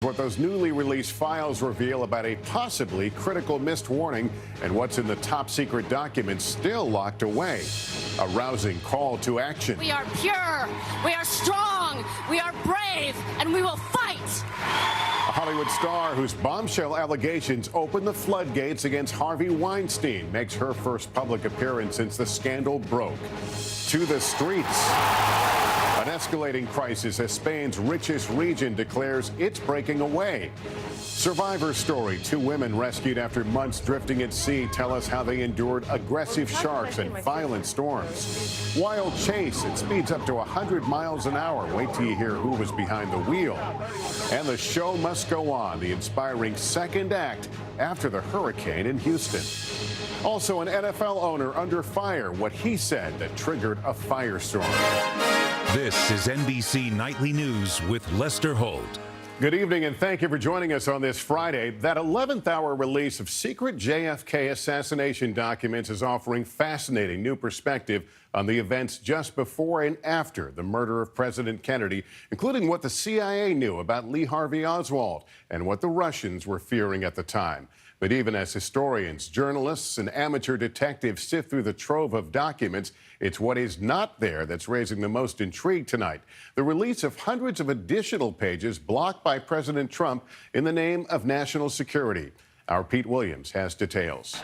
What those newly released files reveal about a possibly critical missed warning and what's in the top secret documents still locked away. A rousing call to action. We are pure, we are strong, we are brave, and we will fight. A Hollywood star whose bombshell allegations opened the floodgates against Harvey Weinstein makes her first public appearance since the scandal broke. To the streets. An escalating crisis as Spain's richest region declares it's breaking away. Survivor story. 2 women rescued after months drifting at sea tell us how they endured aggressive sharks and violent storms. Wild chase. It speeds up to 100 miles an hour. Wait till you hear who was behind the wheel. And the show must go on. The inspiring second act after the hurricane in Houston. Also, an NFL owner under fire. What he said that triggered a firestorm. This is NBC Nightly News with Lester Holt. Good evening, and thank you for joining us on this Friday. That 11th hour release of secret JFK assassination documents is offering fascinating new perspective on the events just before and after the murder of President Kennedy, including what the CIA knew about Lee Harvey Oswald and what the Russians were fearing at the time. But even as historians, journalists, and amateur detectives sift through the trove of documents, it's what is not there that's raising the most intrigue tonight. The release of hundreds of additional pages blocked by President Trump in the name of national security. Our Pete Williams has details.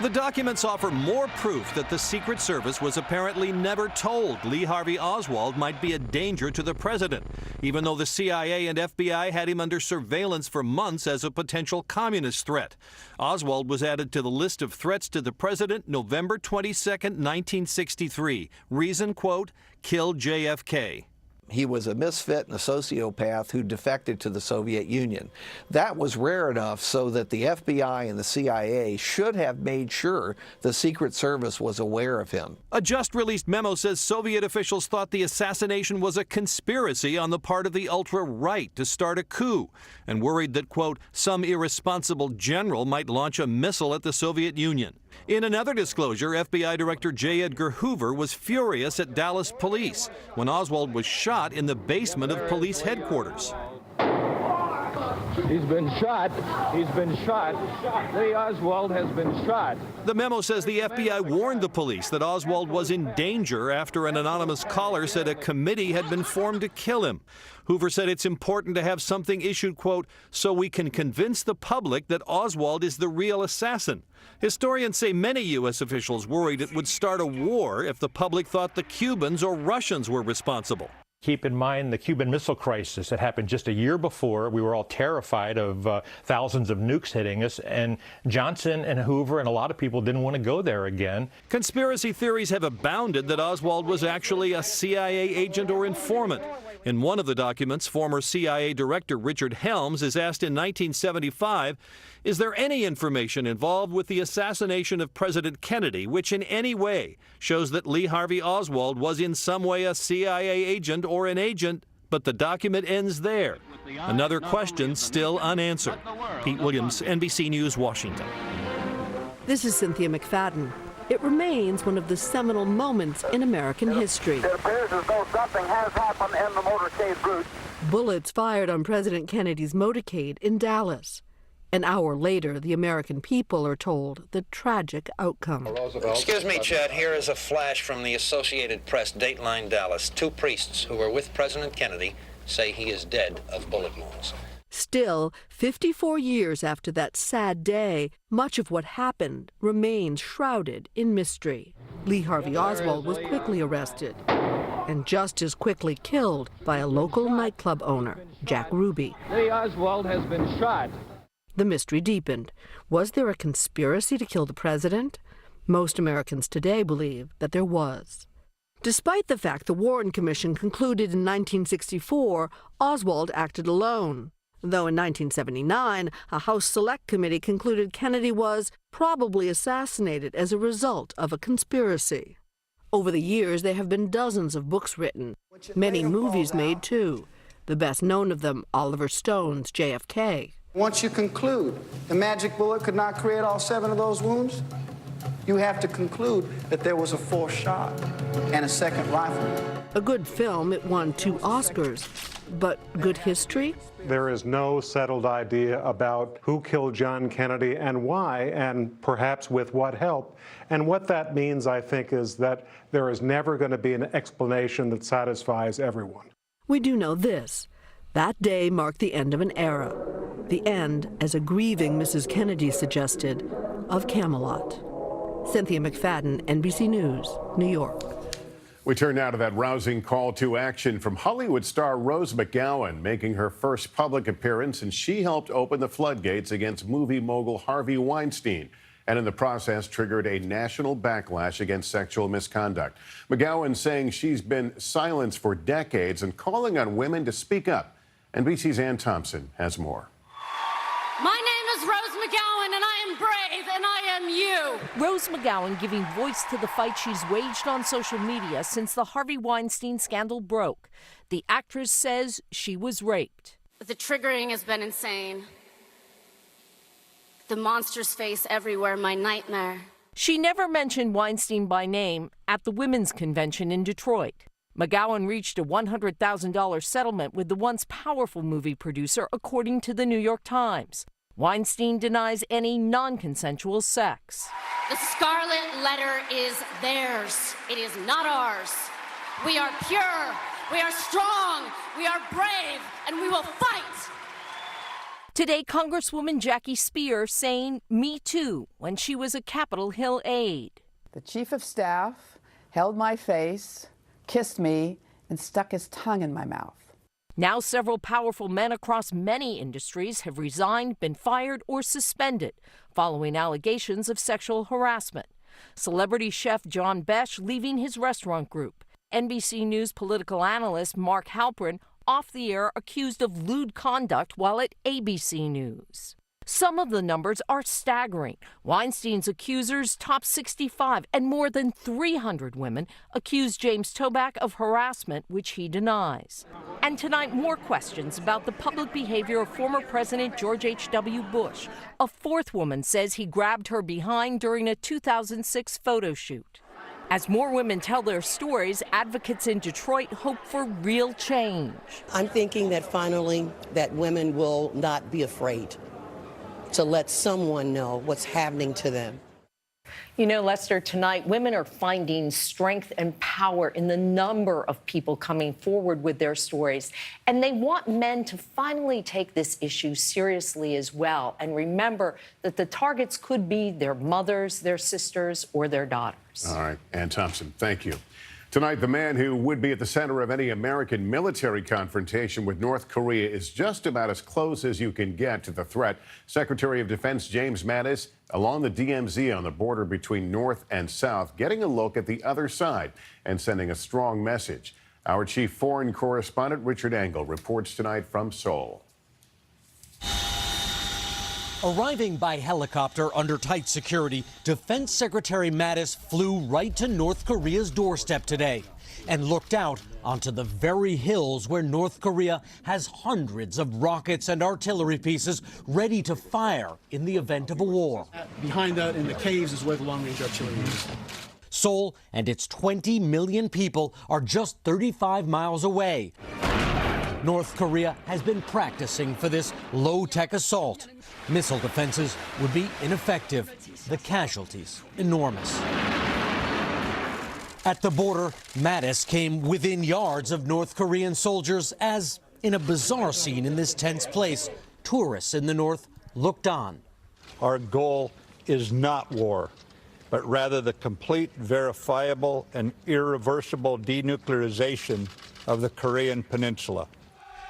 The documents offer more proof that the Secret Service was apparently never told Lee Harvey Oswald might be a danger to the president, even though the CIA and FBI had him under surveillance for months as a potential communist threat. Oswald was added to the list of threats to the president November 22, 1963. Reason, quote, kill JFK. He was a misfit and a sociopath who defected to the Soviet Union. That was rare enough so that the FBI and the CIA should have made sure the Secret Service was aware of him. A just-released memo says Soviet officials thought the assassination was a conspiracy on the part of the ultra-right to start a coup, and worried that, quote, some irresponsible general might launch a missile at the Soviet Union. In another disclosure, FBI Director J. Edgar Hoover was furious at Dallas police when Oswald was shot in the basement of police headquarters. He's been shot. He's been shot. Lee Oswald has been shot. The memo says the FBI warned the police that Oswald was in danger after an anonymous caller said a committee had been formed to kill him. Hoover said it's important to have something issued, quote, so we can convince the public that Oswald is the real assassin. Historians say many U.S. officials worried it would start a war if the public thought the Cubans or Russians were responsible. Keep in mind the Cuban Missile Crisis that happened just a year before. We were all terrified of thousands of nukes hitting us, and Johnson and Hoover and a lot of people didn't want to go there again. Conspiracy theories have abounded that Oswald was actually a CIA agent or informant. In one of the documents, former CIA Director Richard Helms is asked in 1975, is there any information involved with the assassination of President Kennedy which in any way shows that Lee Harvey Oswald was in some way a CIA agent or an agent? But the document ends there. Another question still unanswered. Pete Williams, NBC News, Washington. This is Cynthia McFadden. It remains one of the seminal moments in American history. It appears as though something has happened in the motorcade route. Bullets fired on President Kennedy's motorcade in Dallas. An hour later, the American people are told the tragic outcome. Excuse me, Chad. Here is a flash from the Associated Press, Dateline Dallas. 2 priests who were with President Kennedy say he is dead of bullet wounds. Still, 54 years after that sad day, much of what happened remains shrouded in mystery. Lee Harvey Oswald was quickly arrested and just as quickly killed by a local nightclub owner, Jack Ruby. Lee Oswald has been shot. The mystery deepened. Was there a conspiracy to kill the president? Most Americans today believe that there was. Despite the fact the Warren Commission concluded in 1964 Oswald acted alone. Though in 1979, a House Select Committee concluded Kennedy was probably assassinated as a result of a conspiracy. Over the years, there have been dozens of books written, many movies made too. The best known of them, Oliver Stone's JFK. Once you conclude the magic bullet could not create all 7 of those wounds, you have to conclude that there was a fourth shot and a second rifle. A good film, it won 2 Oscars. But good history? There is no settled idea about who killed John Kennedy and why, and perhaps with what help. And what that means, I think, is that there is never going to be an explanation that satisfies everyone. We do know this. That day marked the end of an era. The end, as a grieving Mrs. Kennedy suggested, of Camelot. Cynthia McFadden, NBC News, New York. We turn now to that rousing call to action from Hollywood star Rose McGowan, making her first public appearance, and she helped open the floodgates against movie mogul Harvey Weinstein, and in the process triggered a national backlash against sexual misconduct. McGowan saying she's been silenced for decades and calling on women to speak up. NBC's Ann Thompson has more. My name is Rose McGowan, and I am brave, and I am you. Rose McGowan giving voice to the fight she's waged on social media since the Harvey Weinstein scandal broke. The actress says she was raped. The triggering has been insane. The monster's face everywhere, my nightmare. She never mentioned Weinstein by name at the Women's Convention in Detroit. McGowan reached a $100,000 settlement with the once powerful movie producer, according to the New York Times. Weinstein denies any non-consensual sex. The scarlet letter is theirs. It is not ours. We are pure, we are strong, we are brave, and we will fight. Today, Congresswoman Jackie Speier saying "Me Too" when she was a Capitol Hill aide. The chief of staff held my face, kissed me, and stuck his tongue in my mouth. Now several powerful men across many industries have resigned, been fired, or suspended following allegations of sexual harassment. Celebrity chef John Besh leaving his restaurant group. NBC News political analyst Mark Halperin off the air accused of lewd conduct while at ABC News. Some of the numbers are staggering. Weinstein's accusers top 65, and more than 300 women accuse James Toback of harassment, which he denies. And tonight, more questions about the public behavior of former President George H.W. Bush. A 4th woman says he grabbed her behind during a 2006 photo shoot. As more women tell their stories, advocates in Detroit hope for real change. I'm thinking that finally that women will not be afraid to let someone know what's happening to them. You know, Lester, tonight women are finding strength and power in the number of people coming forward with their stories. And they want men to finally take this issue seriously as well. And remember that the targets could be their mothers, their sisters, or their daughters. All right, Ann Thompson, thank you. Tonight, the man who would be at the center of any American military confrontation with North Korea is just about as close as you can get to the threat. Secretary of Defense James Mattis along the DMZ on the border between North and South, getting a look at the other side and sending a strong message. Our chief foreign correspondent, Richard Engel, reports tonight from Seoul. Arriving by helicopter under tight security, Defense Secretary Mattis flew right to North Korea's doorstep today and looked out onto the very hills where North Korea has hundreds of rockets and artillery pieces ready to fire in the event of a war. Behind that in the caves is where the long-range artillery is. Seoul and its 20 million people are just 35 miles away. North Korea has been practicing for this low-tech assault. Missile defenses would be ineffective, the casualties enormous. At the border, Mattis came within yards of North Korean soldiers as, in a bizarre scene in this tense place, tourists in the north looked on. Our goal is not war, but rather the complete, verifiable, and irreversible denuclearization of the Korean Peninsula.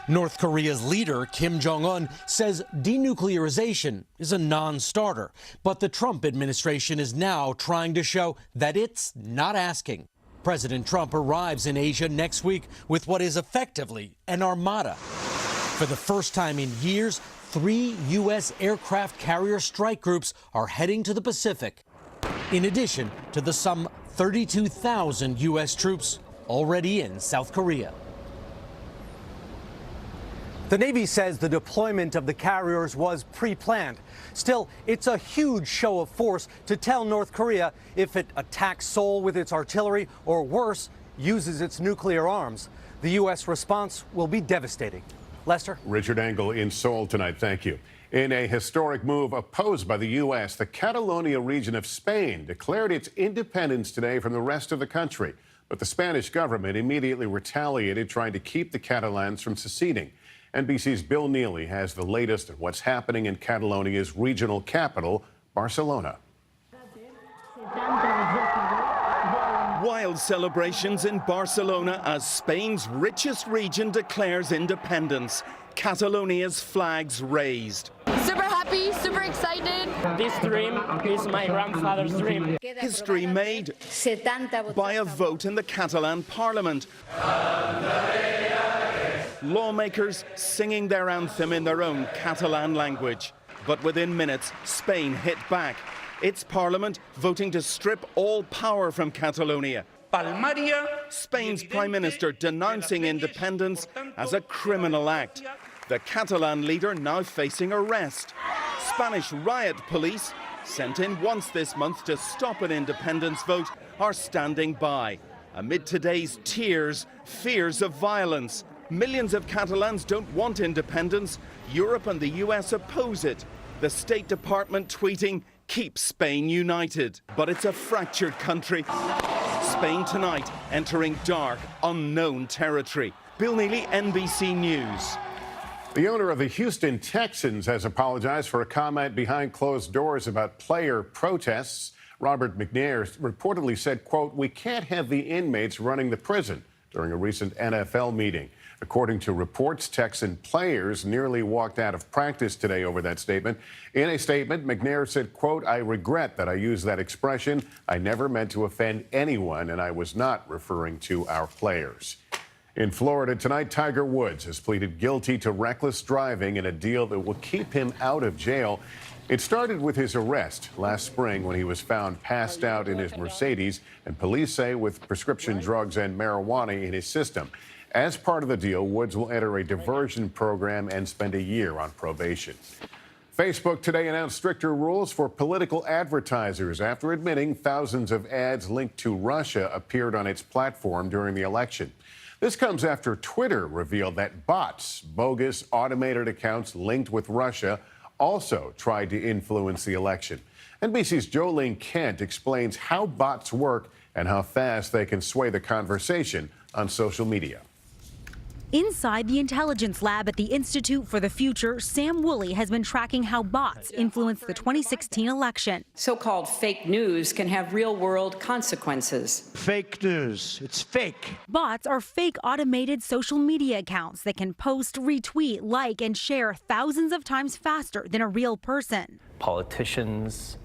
North Korea's leader, Kim Jong-un, says denuclearization is a non-starter. But the Trump administration is now trying to show that it's not asking. President Trump arrives in Asia next week with what is effectively an armada. For the first time in years, 3 U.S. aircraft carrier strike groups are heading to the Pacific, in addition to the some 32,000 U.S. troops already in South Korea. The Navy says the deployment of the carriers was pre-planned. Still, it's a huge show of force to tell North Korea if it attacks Seoul with its artillery or worse, uses its nuclear arms. The U.S. response will be devastating. Lester? Richard Engel in Seoul tonight. Thank you. In a historic move opposed by the U.S., the Catalonia region of Spain declared its independence today from the rest of the country. But the Spanish government immediately retaliated, trying to keep the Catalans from seceding. NBC's Bill Neely has the latest on what's happening in Catalonia's regional capital, Barcelona. Wild celebrations in Barcelona as Spain's richest region declares independence. Catalonia's flags raised. Super happy, super excited. This dream is my grandfather's dream. History made by a vote in the Catalan parliament. Lawmakers singing their anthem in their own Catalan language. But within minutes, Spain hit back. Its parliament voting to strip all power from Catalonia. Spain's prime minister denouncing independence as a criminal act. The Catalan leader now facing arrest. Spanish riot police, sent in once this month to stop an independence vote, are standing by. Amid today's tears, fears of violence. Millions of Catalans don't want independence. Europe and the US oppose it. The State Department tweeting, "Keep Spain united." But it's a fractured country. Spain tonight entering dark, unknown territory. Bill Neely, NBC News. The owner of the Houston Texans has apologized for a comment behind closed doors about player protests. Robert McNair reportedly said, quote, "We can't have the inmates running the prison," during a recent NFL meeting. According to reports, Texan players nearly walked out of practice today over that statement. In a statement, McNair said, quote, "I regret that I used that expression. I never meant to offend anyone, and I was not referring to our players." In Florida tonight, Tiger Woods has pleaded guilty to reckless driving in a deal that will keep him out of jail. It started with his arrest last spring when he was found passed out in his Mercedes, and police say with prescription drugs and marijuana in his system. As part of the deal, Woods will enter a diversion program and spend a year on probation. Facebook today announced stricter rules for political advertisers after admitting thousands of ads linked to Russia appeared on its platform during the election. This comes after Twitter revealed that bots, bogus automated accounts linked with Russia, also tried to influence the election. NBC's Jolene Kent explains how bots work and how fast they can sway the conversation on social media. Inside the intelligence lab at the Institute for the Future, Sam Woolley has been tracking how bots influenced the 2016 election. So-called fake news can have real-world consequences. Fake news. It's fake. Bots are fake automated social media accounts that can post, retweet, like, and share thousands of times faster than a real person. Politicians,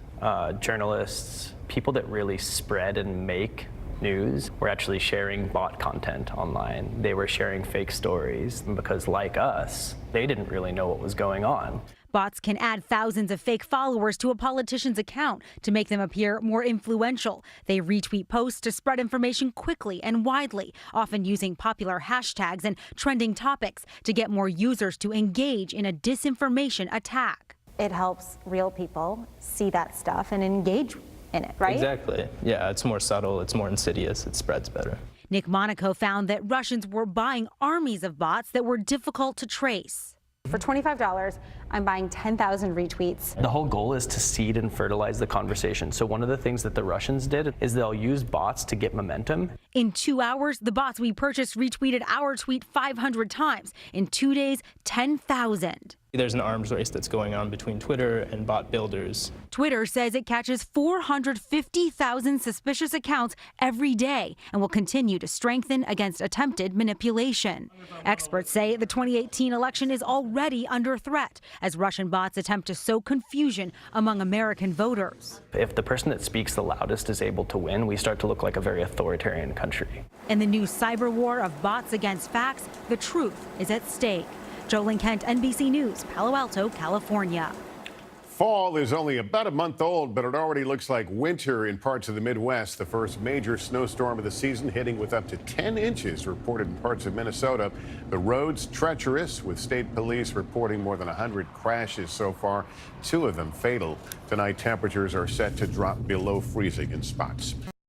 journalists, people that really spread and make news were actually sharing bot content online. They were sharing fake stories because, like us, they didn't really know what was going on. Bots can add thousands of fake followers to a politician's account to make them appear more influential. They retweet posts to spread information quickly and widely, often using popular hashtags and trending topics to get more users to engage in a disinformation attack. It helps real people see that stuff and engage in it, right? Exactly. Yeah, it's more subtle, it's more insidious, it spreads better. Nick Monaco found that Russians were buying armies of bots that were difficult to trace. For $25, I'm buying 10,000 retweets. The whole goal is to seed and fertilize the conversation. So one of the things that the Russians did is they'll use bots to get momentum. In 2 hours, the bots we purchased retweeted our tweet 500 times. In 2 days, 10,000. There's an arms race that's going on between Twitter and bot builders. Twitter says it catches 450,000 suspicious accounts every day and will continue to strengthen against attempted manipulation. Experts say the 2018 election is already under threat as Russian bots attempt to sow confusion among American voters. If the person that speaks the loudest is able to win, we start to look like a very authoritarian country. In the new cyber war of bots against facts, the truth is at stake. Jolene Kent, NBC News, Palo Alto, California. Fall is only about a month old, but it already looks like winter in parts of the Midwest. The first major snowstorm of the season hitting with up to 10 inches reported in parts of Minnesota. The roads treacherous, with state police reporting more than 100 crashes so far, 2 of them fatal. Tonight, temperatures are set to drop below freezing in spots.